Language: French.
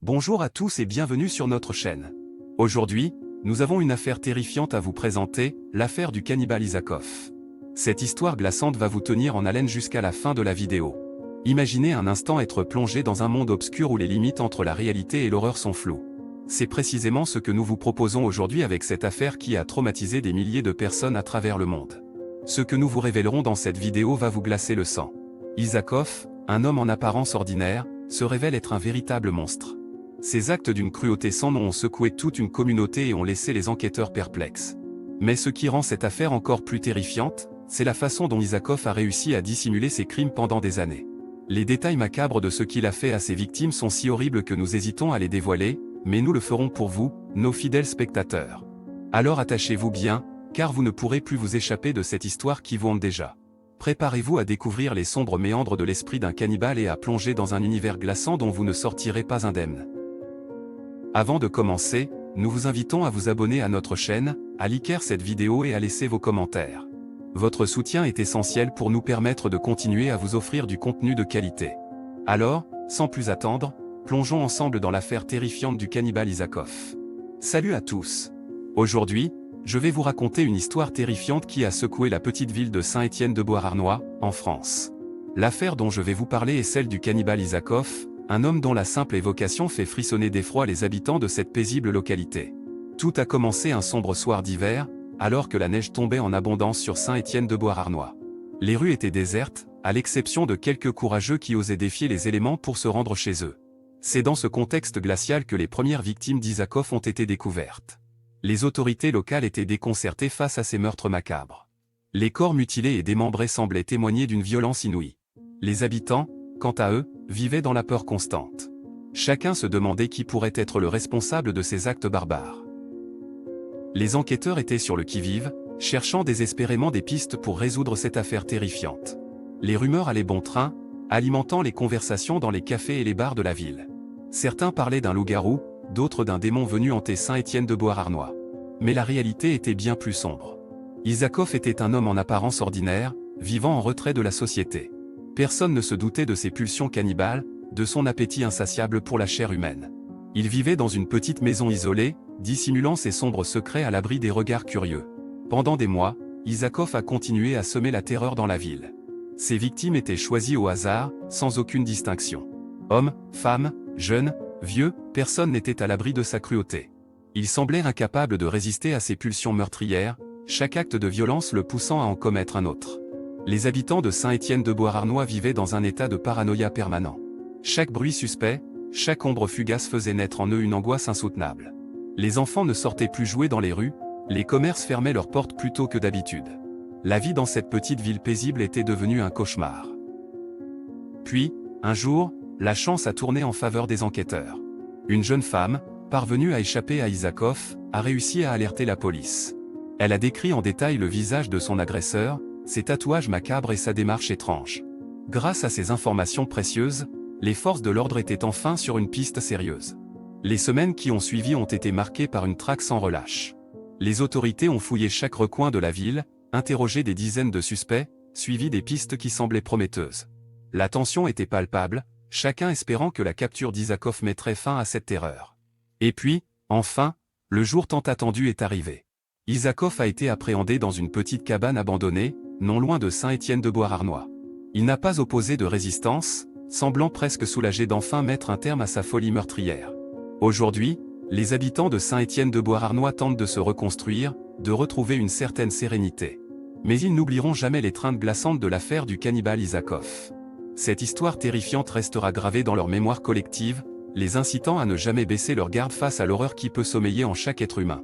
Bonjour à tous et bienvenue sur notre chaîne. Aujourd'hui, nous avons une affaire terrifiante à vous présenter, l'affaire du cannibale Isakov. Cette histoire glaçante va vous tenir en haleine jusqu'à la fin de la vidéo. Imaginez un instant être plongé dans un monde obscur où les limites entre la réalité et l'horreur sont floues. C'est précisément ce que nous vous proposons aujourd'hui avec cette affaire qui a traumatisé des milliers de personnes à travers le monde. Ce que nous vous révélerons dans cette vidéo va vous glacer le sang. Isakov, un homme en apparence ordinaire, se révèle être un véritable monstre. Ces actes d'une cruauté sans nom ont secoué toute une communauté et ont laissé les enquêteurs perplexes. Mais ce qui rend cette affaire encore plus terrifiante, c'est la façon dont Isakov a réussi à dissimuler ses crimes pendant des années. Les détails macabres de ce qu'il a fait à ses victimes sont si horribles que nous hésitons à les dévoiler, mais nous le ferons pour vous, nos fidèles spectateurs. Alors attachez-vous bien, car vous ne pourrez plus vous échapper de cette histoire qui vous hante déjà. Préparez-vous à découvrir les sombres méandres de l'esprit d'un cannibale et à plonger dans un univers glaçant dont vous ne sortirez pas indemne. Avant de commencer, nous vous invitons à vous abonner à notre chaîne, à liker cette vidéo et à laisser vos commentaires. Votre soutien est essentiel pour nous permettre de continuer à vous offrir du contenu de qualité. Alors, sans plus attendre, plongeons ensemble dans l'affaire terrifiante du cannibale Isakov. Salut à tous! Aujourd'hui, je vais vous raconter une histoire terrifiante qui a secoué la petite ville de Saint-Étienne-de-Beauharnois, en France. L'affaire dont je vais vous parler est celle du cannibale Isakov, un homme dont la simple évocation fait frissonner d'effroi les habitants de cette paisible localité. Tout a commencé un sombre soir d'hiver, alors que la neige tombait en abondance sur Saint-Étienne-de-Beauharnois. Les rues étaient désertes, à l'exception de quelques courageux qui osaient défier les éléments pour se rendre chez eux. C'est dans ce contexte glacial que les premières victimes d'Isakov ont été découvertes. Les autorités locales étaient déconcertées face à ces meurtres macabres. Les corps mutilés et démembrés semblaient témoigner d'une violence inouïe. Les habitants, quant à eux, vivaient dans la peur constante. Chacun se demandait qui pourrait être le responsable de ces actes barbares. Les enquêteurs étaient sur le qui-vive, cherchant désespérément des pistes pour résoudre cette affaire terrifiante. Les rumeurs allaient bon train, alimentant les conversations dans les cafés et les bars de la ville. Certains parlaient d'un loup-garou, d'autres d'un démon venu hanter Saint-Étienne-de-Beauharnois. Mais la réalité était bien plus sombre. Isakov était un homme en apparence ordinaire, vivant en retrait de la société. Personne ne se doutait de ses pulsions cannibales, de son appétit insatiable pour la chair humaine. Il vivait dans une petite maison isolée, dissimulant ses sombres secrets à l'abri des regards curieux. Pendant des mois, Isakov a continué à semer la terreur dans la ville. Ses victimes étaient choisies au hasard, sans aucune distinction. Hommes, femmes, jeunes, vieux, personne n'était à l'abri de sa cruauté. Il semblait incapable de résister à ses pulsions meurtrières, chaque acte de violence le poussant à en commettre un autre. Les habitants de Saint-Étienne-de-Beauharnois vivaient dans un état de paranoïa permanent. Chaque bruit suspect, chaque ombre fugace faisait naître en eux une angoisse insoutenable. Les enfants ne sortaient plus jouer dans les rues, les commerces fermaient leurs portes plus tôt que d'habitude. La vie dans cette petite ville paisible était devenue un cauchemar. Puis, un jour, la chance a tourné en faveur des enquêteurs. Une jeune femme, parvenue à échapper à Isakov, a réussi à alerter la police. Elle a décrit en détail le visage de son agresseur, ses tatouages macabres et sa démarche étrange. Grâce à ces informations précieuses, les forces de l'ordre étaient enfin sur une piste sérieuse. Les semaines qui ont suivi ont été marquées par une traque sans relâche. Les autorités ont fouillé chaque recoin de la ville, interrogé des dizaines de suspects, suivi des pistes qui semblaient prometteuses. La tension était palpable, chacun espérant que la capture d'Isakov mettrait fin à cette terreur. Et puis, enfin, le jour tant attendu est arrivé. Isakov a été appréhendé dans une petite cabane abandonnée, non loin de Saint-Étienne-de-Beauharnois. Il n'a pas opposé de résistance, semblant presque soulagé d'enfin mettre un terme à sa folie meurtrière. Aujourd'hui, les habitants de Saint-Étienne-de-Beauharnois tentent de se reconstruire, de retrouver une certaine sérénité. Mais ils n'oublieront jamais l'étreinte glaçante de l'affaire du cannibale Isakov. Cette histoire terrifiante restera gravée dans leur mémoire collective, les incitant à ne jamais baisser leur garde face à l'horreur qui peut sommeiller en chaque être humain.